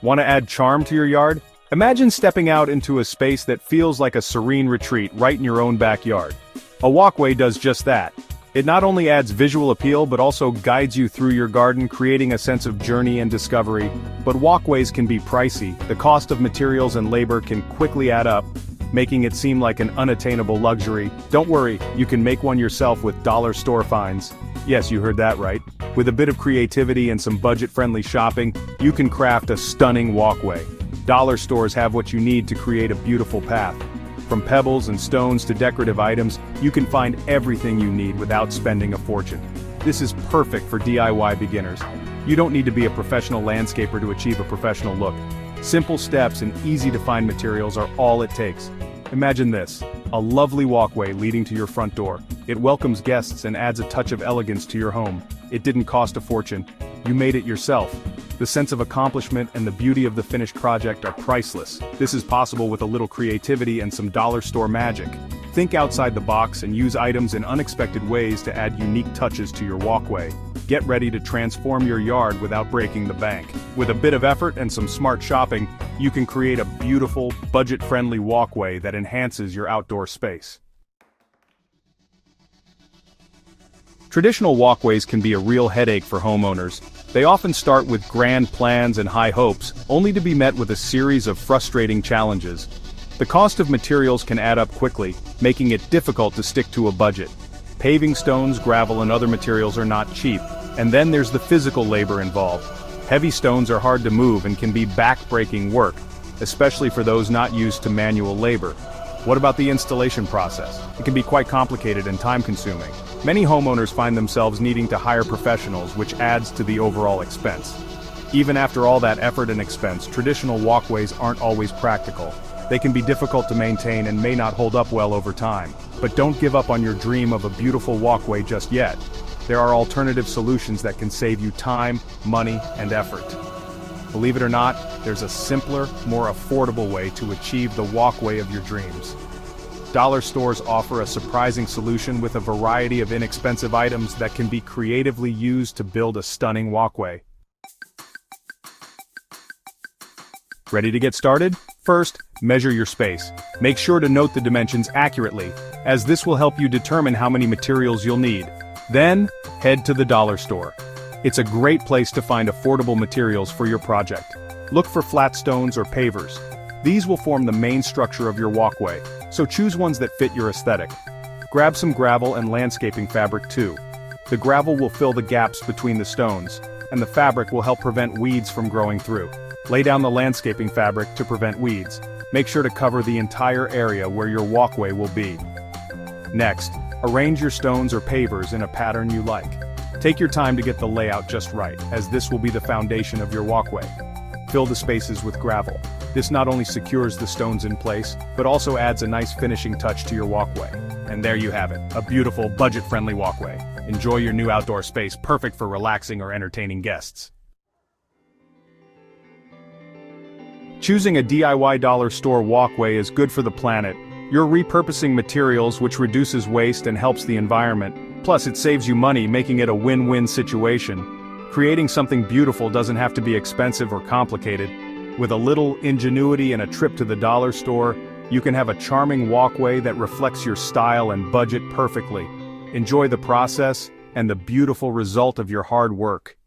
Want to add charm to your yard? Imagine stepping out into a space that feels like a serene retreat right in your own backyard. A walkway does just that. It not only adds visual appeal but also guides you through your garden, creating a sense of journey and discovery. But walkways can be pricey. The cost of materials and labor can quickly add up, making it seem like an unattainable luxury. Don't worry, you can make one yourself with dollar store finds. Yes, you heard that right. With a bit of creativity and some budget-friendly shopping, you can craft a stunning walkway. Dollar stores have what you need to create a beautiful path. From pebbles and stones to decorative items, you can find everything you need without spending a fortune. This is perfect for DIY beginners. You don't need to be a professional landscaper to achieve a professional look. Simple steps and easy-to-find materials are all it takes. Imagine this: a lovely walkway leading to your front door. It welcomes guests and adds a touch of elegance to your home. It didn't cost a fortune. You made it yourself. The sense of accomplishment and the beauty of the finished project are priceless. This is possible with a little creativity and some dollar store magic. Think outside the box and use items in unexpected ways to add unique touches to your walkway. Get ready to transform your yard without breaking the bank. With a bit of effort and some smart shopping, you can create a beautiful, budget-friendly walkway that enhances your outdoor space. Traditional walkways can be a real headache for homeowners. They often start with grand plans and high hopes, only to be met with a series of frustrating challenges. The cost of materials can add up quickly, making it difficult to stick to a budget. Paving stones, gravel, and other materials are not cheap, and then there's the physical labor involved. Heavy stones are hard to move and can be back-breaking work, especially for those not used to manual labor. What about the installation process? It can be quite complicated and time-consuming. Many homeowners find themselves needing to hire professionals, which adds to the overall expense. Even after all that effort and expense, traditional walkways aren't always practical. They can be difficult to maintain and may not hold up well over time. But don't give up on your dream of a beautiful walkway just yet. There are alternative solutions that can save you time, money, and effort. Believe it or not, there's a simpler, more affordable way to achieve the walkway of your dreams. Dollar stores offer a surprising solution with a variety of inexpensive items that can be creatively used to build a stunning walkway. Ready to get started? First, measure your space. Make sure to note the dimensions accurately, as this will help you determine how many materials you'll need. Then, head to the dollar store. It's a great place to find affordable materials for your project. Look for flat stones or pavers. These will form the main structure of your walkway, so choose ones that fit your aesthetic. Grab some gravel and landscaping fabric too. The gravel will fill the gaps between the stones, and the fabric will help prevent weeds from growing through. Lay down the landscaping fabric to prevent weeds. Make sure to cover the entire area where your walkway will be. Next, arrange your stones or pavers in a pattern you like. Take your time to get the layout just right, as this will be the foundation of your walkway. Fill the spaces with gravel. This not only secures the stones in place, but also adds a nice finishing touch to your walkway. And there you have it, a beautiful, budget-friendly walkway. Enjoy your new outdoor space, perfect for relaxing or entertaining guests. Choosing a DIY dollar store walkway is good for the planet. You're repurposing materials, which reduces waste and helps the environment. Plus, it saves you money, making it a win-win situation. Creating something beautiful doesn't have to be expensive or complicated. With a little ingenuity and a trip to the dollar store, you can have a charming walkway that reflects your style and budget perfectly. Enjoy the process and the beautiful result of your hard work.